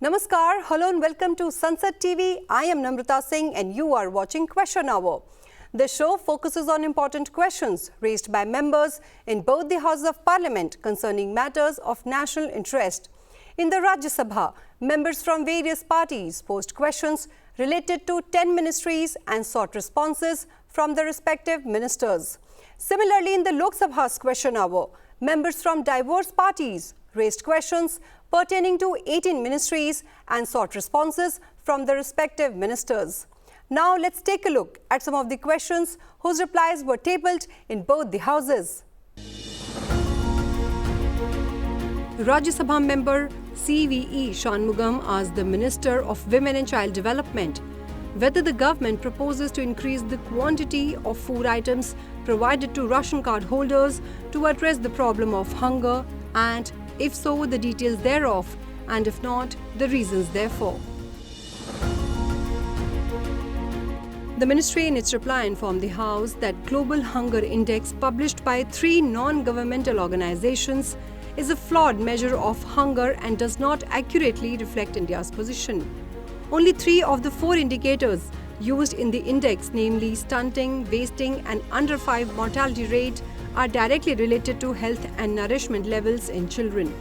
Namaskar, hello and welcome to Sunset TV. I am Namrata Singh and you are watching Question Hour. The show focuses on important questions raised by members in both the Houses of Parliament concerning matters of national interest. In the Rajya Sabha, members from various parties posed questions related to 10 ministries and sought responses from the respective ministers. Similarly, in the Lok Sabha's Question Hour, members from diverse parties raised questions pertaining to 18 ministries and sought responses from the respective ministers. Now let's take a look at some of the questions whose replies were tabled in both the houses. Rajya Sabha member CVE Shanmugam asked the Minister of Women and Child Development whether the government proposes to increase the quantity of food items provided to ration card holders to address the problem of hunger, and if so, the details thereof, and if not, the reasons therefore. The ministry in its reply informed the House that Global Hunger Index published by 3 non-governmental organizations is a flawed measure of hunger and does not accurately reflect India's position. Only 3 of the 4 indicators used in the index, namely stunting, wasting and under 5 mortality rate, are directly related to health and nourishment levels in children.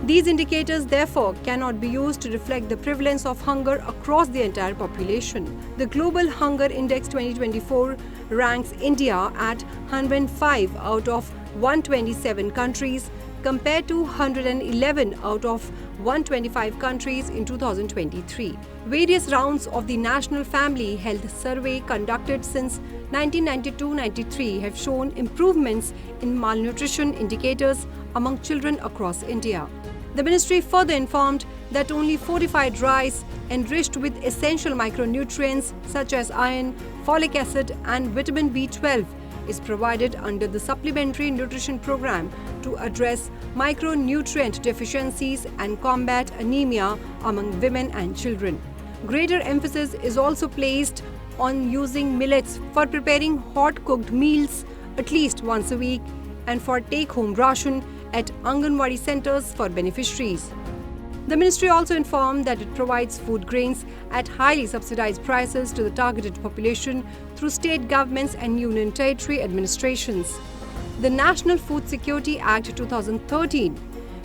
These indicators therefore cannot be used to reflect the prevalence of hunger across the entire population. The Global Hunger Index 2024 ranks India at 105 out of 127 countries compared to 111 out of 125 countries in 2023. Various rounds of the National Family Health Survey conducted since 1992-93 have shown improvements in malnutrition indicators among children across India. The ministry further informed that only fortified rice enriched with essential micronutrients such as iron, folic acid and vitamin B12 is provided under the Supplementary Nutrition Program to address micronutrient deficiencies and combat anemia among women and children. Greater emphasis is also placed on using millets for preparing hot-cooked meals at least once a week and for take-home ration at Anganwadi centers for beneficiaries. The ministry also informed that it provides food grains at highly subsidized prices to the targeted population through state governments and union territory administrations. The National Food Security Act 2013,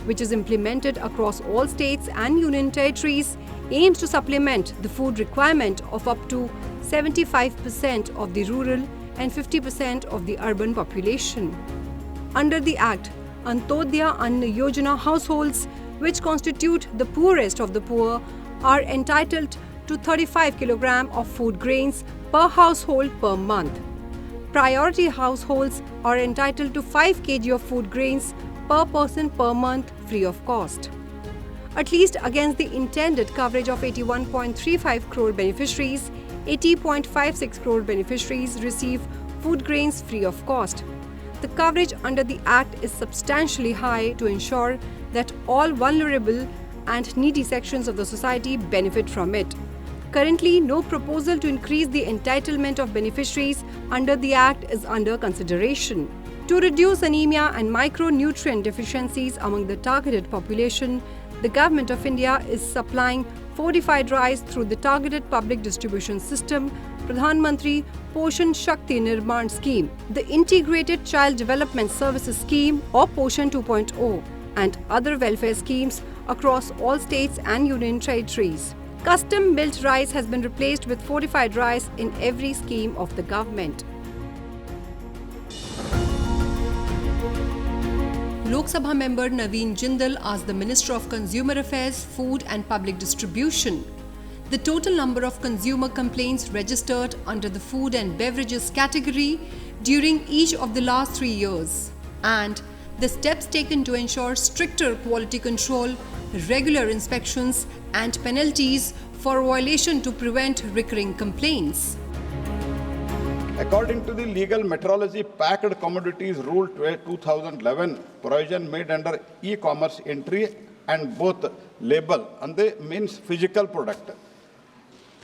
which is implemented across all states and union territories, aims to supplement the food requirement of up to 75% of the rural and 50% of the urban population. Under the Act, Antodaya Anna Yojana households, which constitute the poorest of the poor, are entitled to 35 kg of food grains per household per month. Priority households are entitled to 5 kg of food grains per person per month free of cost. At least against the intended coverage of 81.35 crore beneficiaries, 80.56 crore beneficiaries receive food grains free of cost. The coverage under the Act is substantially high to ensure that all vulnerable and needy sections of the society benefit from it. Currently, no proposal to increase the entitlement of beneficiaries under the Act is under consideration. To reduce anemia and micronutrient deficiencies among the targeted population, the Government of India is supplying fortified rice through the Targeted Public Distribution System, Pradhan Mantri Poshan Shakti Nirman Scheme, the Integrated Child Development Services Scheme or Poshan 2.0, and other welfare schemes across all states and union territories. Custom-built rice has been replaced with fortified rice in every scheme of the government. Lok Sabha member Naveen Jindal asked the Minister of Consumer Affairs, Food and Public Distribution the total number of consumer complaints registered under the food and beverages category during each of the last 3 years, and the steps taken to ensure stricter quality control, regular inspections and penalties for violation to prevent recurring complaints. According to the Legal Metrology Packed Commodities Rule 2011, provision made under e-commerce entry and both label on the means physical product.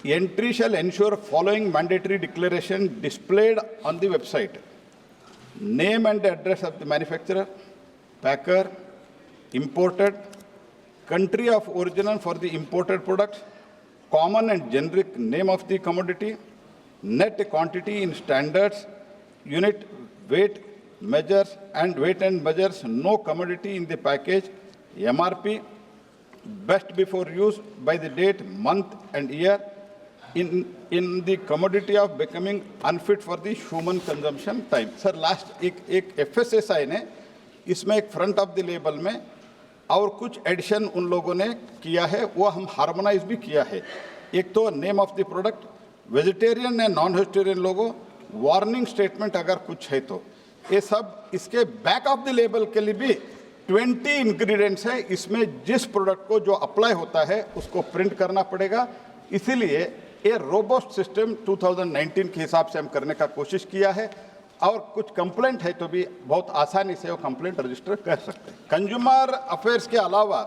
Entry shall ensure following mandatory declaration displayed on the website: name and address of the manufacturer, packer, imported, country of origin for the imported products, common and generic name of the commodity, net quantity in standards, unit weight measures and weight and measures, no commodity in the package, MRP, best before use by the date, month and year, in the commodity of becoming unfit for the human consumption time. Sir, last एक FSSI ने इसमें एक front of the label में और कुछ addition उन लोगों ने किया है, वो हम हार्मोनाइज भी किया है. एक तो name of the product, vegetarian and non vegetarian लोगों, वार्निंग स्टेटमेंट अगर कुछ है तो ये सब इसके बैक ऑफ द लेबल के लिए भी 20 इंग्रेडिएंट्स है. इसमें जिस प्रोडक्ट को जो अप्लाई होता है उसको प्रिंट करना पड़ेगा. इसीलिए ये रोबस्ट सिस्टम 2019 के हिसाब से हम करने का कोशिश किया है. और कुछ कंप्लेंट है तो भी बहुत आसानी से वो कंप्लेंट रजिस्टर कर सकते हैं. कंज्यूमर अफेयर्स के अलावा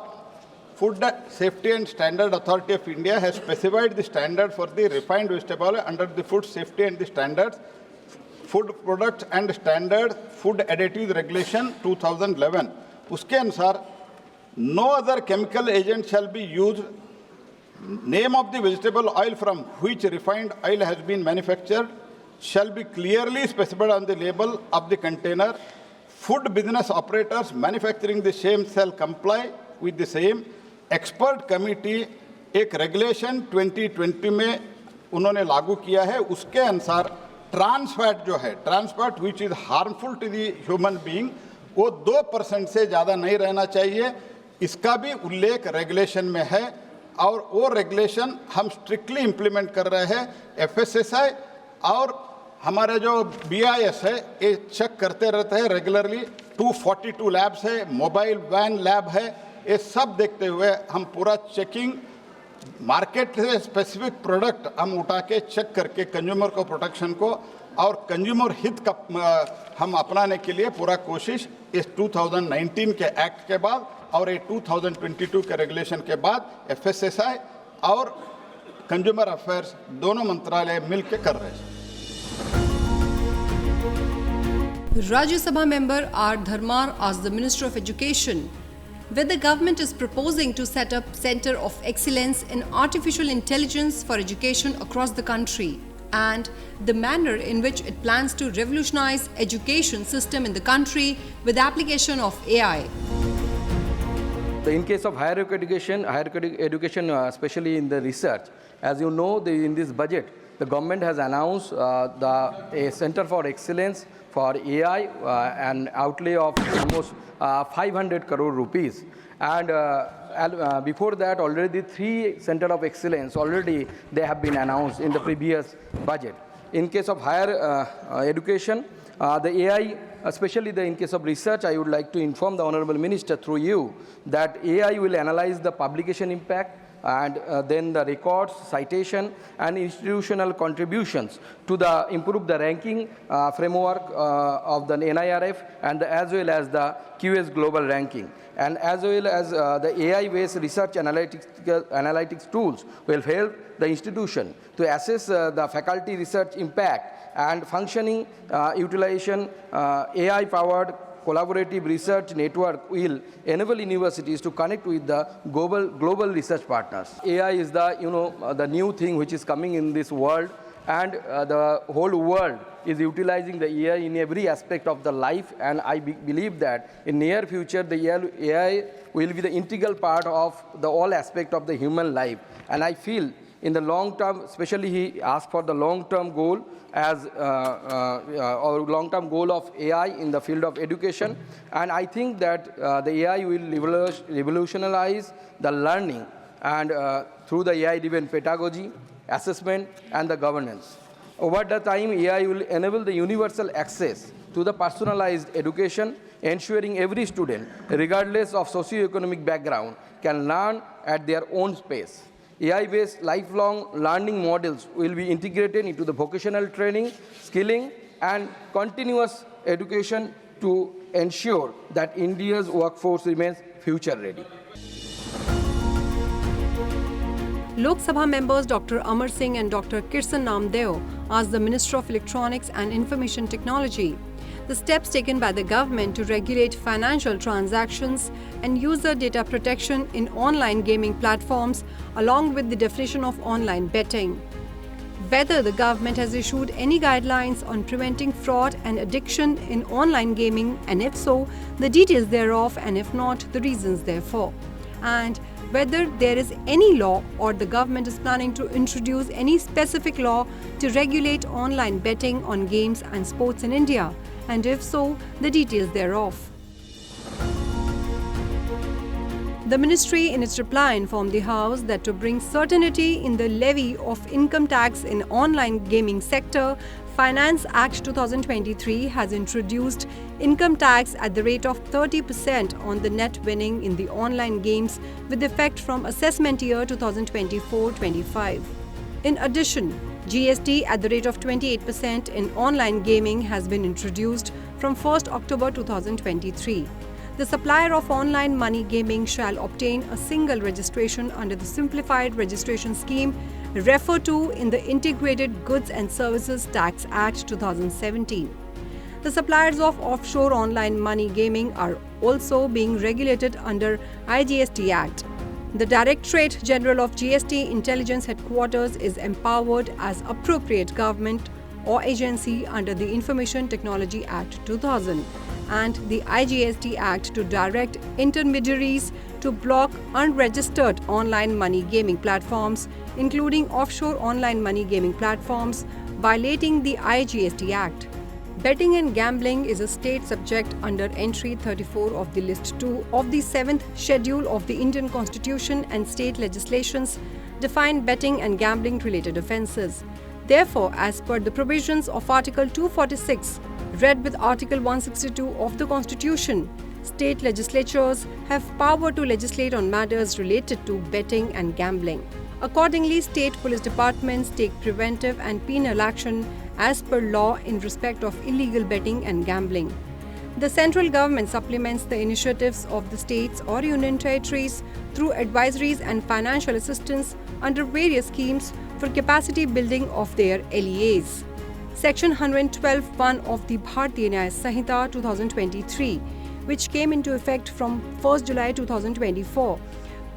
food safety and standard authority of India has specified the standard for the refined vegetable under the food safety and the standards food products and standard food additive regulation 2011. उसके अनुसार no other chemical agent shall be used, name of the vegetable oil from which refined oil has been manufactured shall be clearly specified on the label of the container. Food business operators manufacturing the same shall comply with the same. Expert committee एक regulation 2020 में उन्होंने लागू किया है. उसके अनुसार trans fat जो है, trans fat which is harmful to the human being, वो 2% से ज़्यादा नहीं रहना चाहिए. इसका भी उल्लेख रेगुलेशन में है और वो रेगुलेशन हम स्ट्रिक्टली इम्प्लीमेंट कर रहे हैं. FSSI और हमारे जो BIS है ये चेक करते रहते हैं रेगुलरली. 242 लैब्स है, मोबाइल वैन लैब है. ये सब देखते हुए हम पूरा चेकिंग, मार्केट से स्पेसिफिक प्रोडक्ट हम उठा के चेक करके कंज्यूमर को प्रोटेक्शन को और कंज्यूमर हित का हम अपनाने के लिए पूरा कोशिश इस 2019 के एक्ट के बाद और ये 2022 के रेगुलेशन के बाद FSSI और कंज्यूमर अफेयर्स दोनों मंत्रालय मिलकर कर रहे हैं. Rajya Sabha member R. Dharmar asked the Minister of Education whether the government is proposing to set up Center of Excellence in Artificial Intelligence for Education across the country and the manner in which it plans to revolutionize education system in the country with application of AI. In case of higher education, especially in the research, as you know, in this budget, the government has announced a Center for Excellence for AI, an outlay of almost 500 crore rupees. And before that, already 3 Center of Excellence, already they have been announced in the previous budget. In case of higher education, the AI, especially in case of research, I would like to inform the Honorable Minister through you that AI will analyze the publication impact and then the records, citation and institutional contributions to improve the ranking framework of the NIRF and as well as the QS global ranking. And as well as the AI-based research analytics tools will help the institution to assess the faculty research impact and functioning utilization. AI-powered collaborative research network will enable universities to connect with the global research partners. AI is the new thing which is coming in this world, and the whole world is utilizing the AI in every aspect of the life, and I believe that in near future the AI will be the integral part of all aspect of the human life. And I feel in the long term, especially he asked for the long-term goal as or long-term goal of AI in the field of education, and I think that the AI will revolutionize the learning and through the AI-driven pedagogy, assessment and the governance. Over the time, AI will enable the universal access to the personalized education, ensuring every student, regardless of socioeconomic background, can learn at their own pace. AI-based lifelong learning models will be integrated into the vocational training, skilling, and continuous education to ensure that India's workforce remains future-ready. Lok Sabha members Dr. Amar Singh and Dr. Kirsan Namdeo asked the Minister of Electronics and Information Technology the steps taken by the government to regulate financial transactions and user data protection in online gaming platforms, along with the definition of online betting. Whether the government has issued any guidelines on preventing fraud and addiction in online gaming, and if so, the details thereof, and if not, the reasons therefore. And whether there is any law or the government is planning to introduce any specific law to regulate online betting on games and sports in India, and if so, the details thereof. The ministry, in its reply, informed the House that to bring certainty in the levy of income tax in online gaming sector, Finance Act 2023 has introduced income tax at the rate of 30% on the net winning in the online games with effect from assessment year 2024-25. In addition, GST at the rate of 28% in online gaming has been introduced from 1st October 2023. The supplier of online money gaming shall obtain a single registration under the Simplified Registration Scheme referred to in the Integrated Goods and Services Tax Act 2017. The suppliers of offshore online money gaming are also being regulated under IGST Act. The Directorate General of GST Intelligence Headquarters is empowered as appropriate government or agency under the Information Technology Act 2000 and the IGST Act to direct intermediaries to block unregistered online money gaming platforms, including offshore online money gaming platforms, violating the IGST Act. Betting and gambling is a state subject under Entry 34 of the List 2 of the 7th Schedule of the Indian Constitution, and state legislations define betting and gambling-related offences. Therefore, as per the provisions of Article 246, read with Article 162 of the Constitution, state legislatures have power to legislate on matters related to betting and gambling. Accordingly, state police departments take preventive and penal action as per law in respect of illegal betting and gambling. The central government supplements the initiatives of the states or union territories through advisories and financial assistance under various schemes for capacity building of their LEAs. Section 112(1) of the Bharatiya Nyaya Sanhita 2023, which came into effect from 1st July 2024,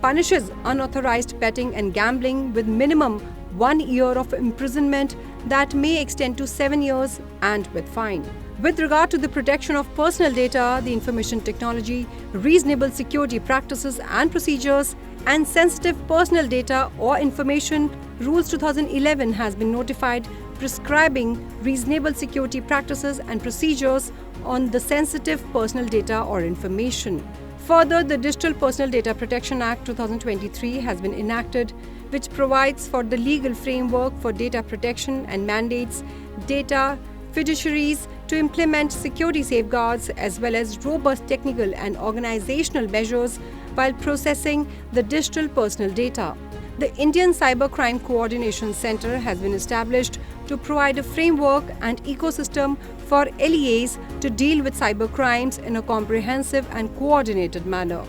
punishes unauthorized betting and gambling with minimum 1 year of imprisonment that may extend to 7 years and with fine. With regard to the protection of personal data, the Information Technology, Reasonable Security Practices and Procedures, and Sensitive Personal Data or Information Rules 2011 has been notified prescribing reasonable security practices and procedures on the sensitive personal data or information. Further, the Digital Personal Data Protection Act 2023 has been enacted, which provides for the legal framework for data protection and mandates data fiduciaries to implement security safeguards as well as robust technical and organizational measures while processing the digital personal data. The Indian Cybercrime Coordination Center has been established to provide a framework and ecosystem for LEAs to deal with cybercrimes in a comprehensive and coordinated manner.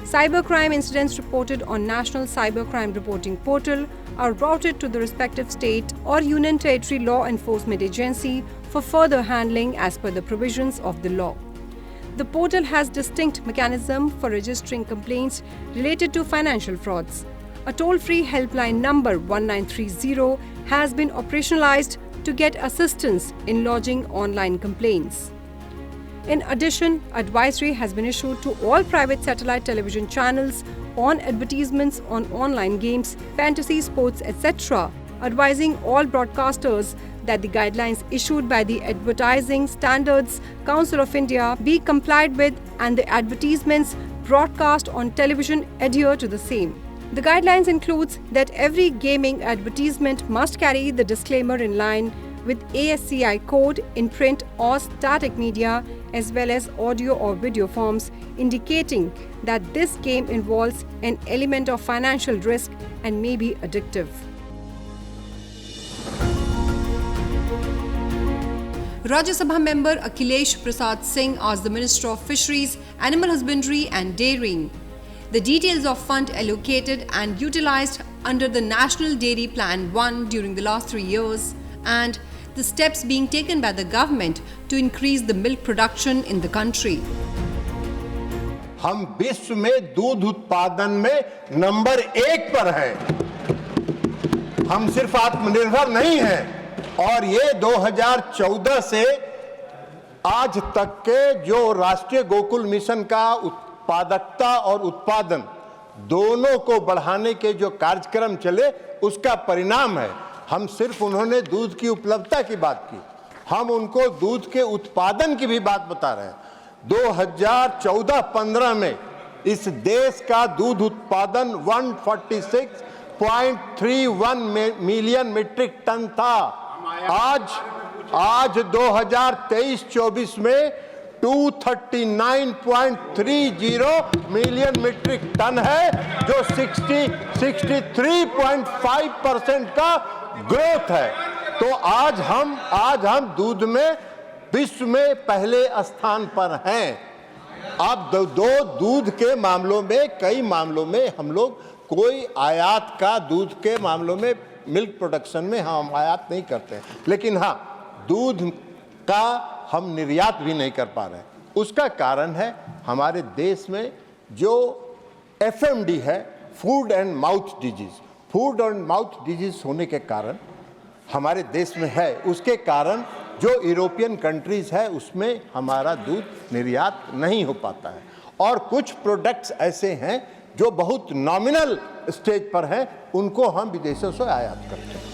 Cybercrime incidents reported on National Cybercrime Reporting Portal are routed to the respective state or union territory law enforcement agency for further handling as per the provisions of the law. The portal has distinct mechanism for registering complaints related to financial frauds. A toll-free helpline number 1930 has been operationalized to get assistance in lodging online complaints. In addition, advisory has been issued to all private satellite television channels on advertisements on online games, fantasy sports, etc., advising all broadcasters that the guidelines issued by the Advertising Standards Council of India be complied with and the advertisements broadcast on television adhere to the same. The guidelines includes that every gaming advertisement must carry the disclaimer in line with ASCI code in print or static media as well as audio or video forms indicating that this game involves an element of financial risk and may be addictive. Rajya Sabha member Akhilesh Prasad Singh asked the Minister of Fisheries, Animal Husbandry and Dairying the details of fund allocated and utilized under the National Dairy Plan 1 during the last 3 years and the steps being taken by the government to increase the milk production in the country. हम विश्व में दूध उत्पादन में number 1 पर हैं। हम सिर्फ आत्मनिर्भर नहीं हैं और ये 2014 से आज तक के जो राष्ट्रीय गोकुल मिशन का उत्पादकता और उत्पादन दोनों को बढ़ाने के जो कार्यक्रम चले उसका परिणाम है। हम सिर्फ उन्होंने दूध की उपलब्धता की बात की, हम उनको दूध के उत्पादन की भी बात बता रहे हैं। 2014-15 में इस देश का दूध उत्पादन 146.31 मिलियन मीट्रिक टन था। आज 2023-24 में 239.30 मिलियन मीट्रिक टन है, जो 63.5% का ग्रोथ है। तो आज हम दूध में विश्व में पहले स्थान पर हैं। अब दूध के मामलों में कई मामलों में हम लोग कोई आयात का दूध के मामलों में मिल्क प्रोडक्शन में हम आयात नहीं करते, लेकिन हाँ दूध का हम निर्यात भी नहीं कर पा रहे हैं। उसका कारण है हमारे देश में जो FMD है, फूड एंड माउथ डिजीज होने के कारण हमारे देश में है। उसके कारण जो यूरोपियन कंट्रीज है उसमें हमारा दूध निर्यात नहीं हो पाता है और कुछ प्रोडक्ट्स ऐसे हैं जो बहुत नॉमिनल स्टेज पर हैं, उनको हम विदेशों से आयात करते हैं।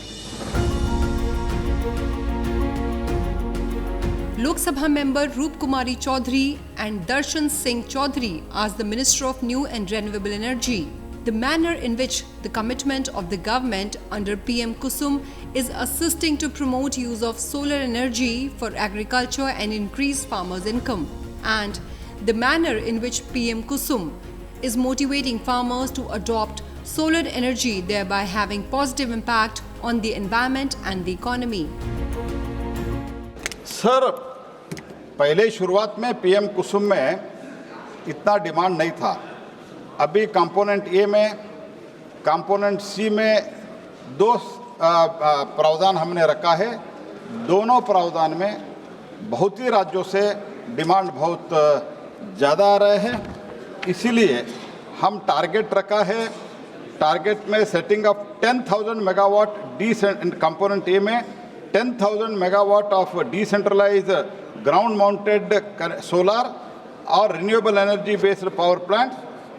Lok Sabha member Roop Kumari Chaudhary and Darshan Singh Chaudhary asked the Minister of New and Renewable Energy the manner in which the commitment of the government under PM Kusum is assisting to promote use of solar energy for agriculture and increase farmers' income, and the manner in which PM Kusum is motivating farmers to adopt solar energy, thereby having positive impact on the environment and the economy. Sir, पहले शुरुआत में PM कुसुम में इतना demand नहीं था। अभी component A में, component C में 2 प्रावधान हमने रखा है। दोनों प्रावधान में बहुत ही राज्यों से डिमांड बहुत ज़्यादा आ रहे हैं, इसीलिए हम टारगेट रखा है। टारगेट में setting up 10,000 megawatt component A में 10,000 megawatt of decentralised ground mounted solar और renewable energy based power plant.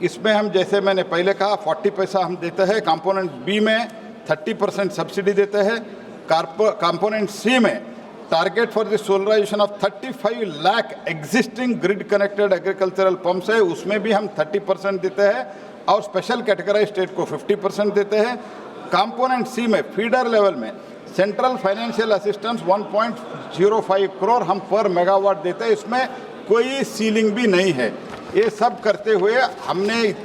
इसमें हम, जैसे मैंने पहले कहा, 40 पैसा हम देते हैं। कंपोनेंट बी में 30% सब्सिडी देते हैं। कंपोनेंट सी में target for the solarisation of 35 lakh existing grid connected agricultural pumps है, उसमें भी हम 30% देते हैं और स्पेशल कैटेगराइज स्टेट को 50% देते हैं। कंपोनेंट सी में फीडर लेवल में सेंट्रल फाइनेंशियल असिस्टेंस 1.05 करोड़ हम पर मेगावाट देते हैं, इसमें कोई सीलिंग भी नहीं है। ये सब करते हुए हमने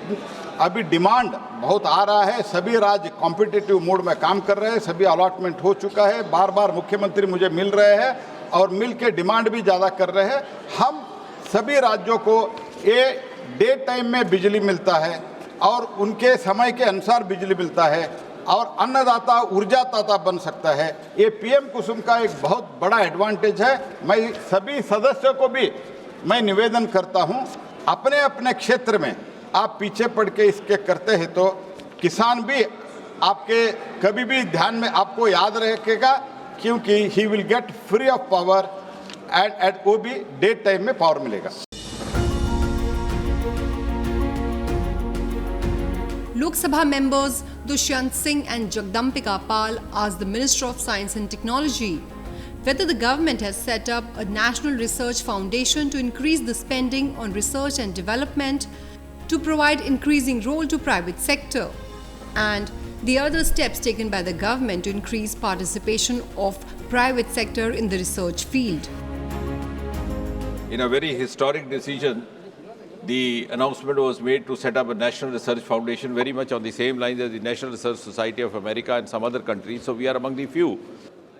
अभी डिमांड बहुत आ रहा है, सभी राज्य कॉम्पिटिटिव मोड में काम कर रहे हैं, सभी अलॉटमेंट हो चुका है। बार बार मुख्यमंत्री मुझे मिल रहे हैं और मिल के डिमांड भी ज़्यादा कर रहे हैं। हम सभी राज्यों को ये डे टाइम में बिजली मिलता है और उनके समय के अनुसार बिजली मिलता है और अन्नदाता ऊर्जादाता बन सकता है। ये PM कुसुम का एक बहुत बड़ा एडवांटेज है। मैं सभी सदस्यों को भी मैं निवेदन करता हूँ, अपने अपने क्षेत्र में आप पीछे पड़ के इसके करते हैं तो किसान भी आपके कभी भी ध्यान में आपको याद रखेगा, क्योंकि he will get free of power at वो भी डे टाइम में पावर मिलेगा। Lok Sabha members Dushyant Singh and Jagdampika Pal asked the Minister of Science and Technology whether the government has set up a national research foundation to increase the spending on research and development to provide increasing role to private sector, and the other steps taken by the government to increase participation of private sector in the research field. In a very historic decision, the announcement was made to set up a National Research Foundation, very much on the same lines as the National Research Society of America and some other countries. So we are among the few.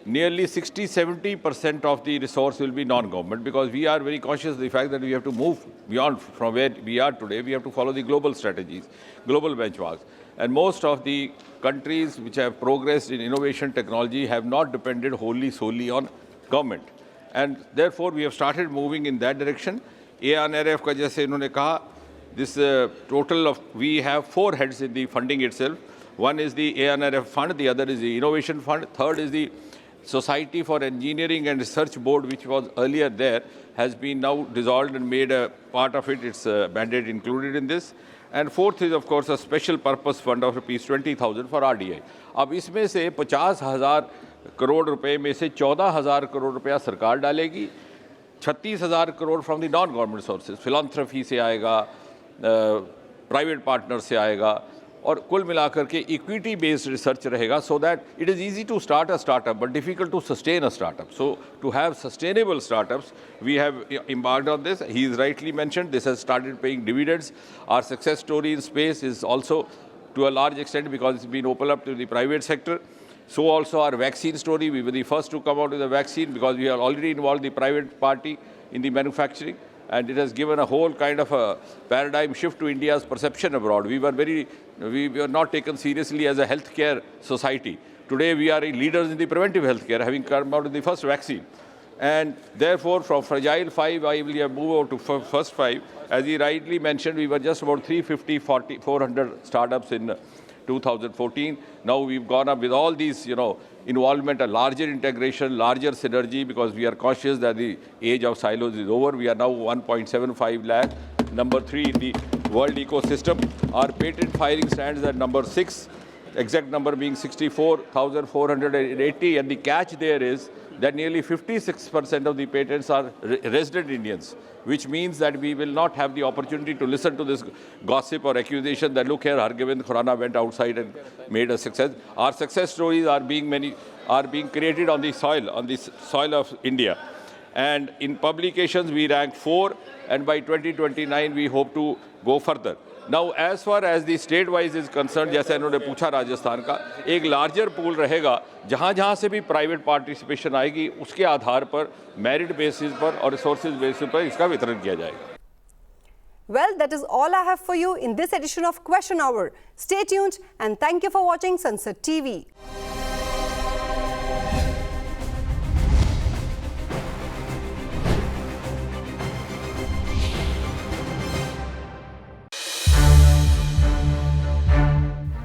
Nearly 60-70% of the resource will be non-government, because we are very conscious of the fact that we have to move beyond from where we are today. We have to follow the global strategies, global benchmarks. And most of the countries which have progressed in innovation technology have not depended wholly solely on government. And therefore, we have started moving in that direction. ANRF का जैसे इन्होंने कहा, this total of, we have 4 heads in the funding itself. One is the ANRF fund, the other is the innovation fund, third is the Society for Engineering and Research Board, which was earlier there, has been now dissolved and made a part of it, its mandate included in this. And fourth is, of course, a special purpose fund of rupees 20,000 for RDI. अब इसमें से 50,000 करोड़ रुपए में से 14,000 करोड़ रुपया सरकार डालेगी, 36,000 crore from the non government sources, philanthropy से आएगा, प्राइवेट पार्टनर से आएगा, और कुल मिलाकर के इक्विटी बेस्ड रिसर्च रहेगा, so that it is easy to start a startup but difficult to sustain a startup. So to have sustainable startups, we have embarked on this. He is rightly mentioned, this has started paying dividends. Our success story in space is also to a large extent because it's been opened up to the private sector. So also our vaccine story, we were the first to come out with a vaccine because we are already involved the private party in the manufacturing. And it has given a whole kind of a paradigm shift to India's perception abroad. We were not taken seriously as a healthcare society. Today we are leaders in the preventive healthcare, having come out with the first vaccine. And therefore, from Fragile 5, I will have moved out to first 5. As he rightly mentioned, we were just about 350, 400 startups in 2014. Now we've gone up with all these, involvement, a larger integration, larger synergy, because we are conscious that the age of silos is over. We are now 1.75 lakh, number 3 in the world ecosystem. Our patent filing stands at number 6, exact number being 64,480. And the catch there is that nearly 56% of the patents are resident Indians, which means that we will not have the opportunity to listen to this gossip or accusation that, look here, Hargobind Khurana went outside and made a success. Our success stories are being created on the soil of India. And in publications, we rank 4, and by 2029, we hope to go further. Now, as far as the state-wise is concerned, जैसे इन्होंने पूछा राजस्थान का, एक larger pool रहेगा, जहाँ से भी private participation आएगी, उसके आधार पर merit basis पर और resources basis पर इसका वितरण किया जाएगा. Well, that is all I have for you in this edition of Question Hour. Stay tuned and thank you for watching Sunset TV.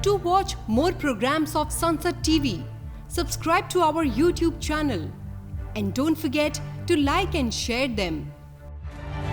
To watch more programs of Sunset TV, subscribe to our YouTube channel and don't forget to like and share them.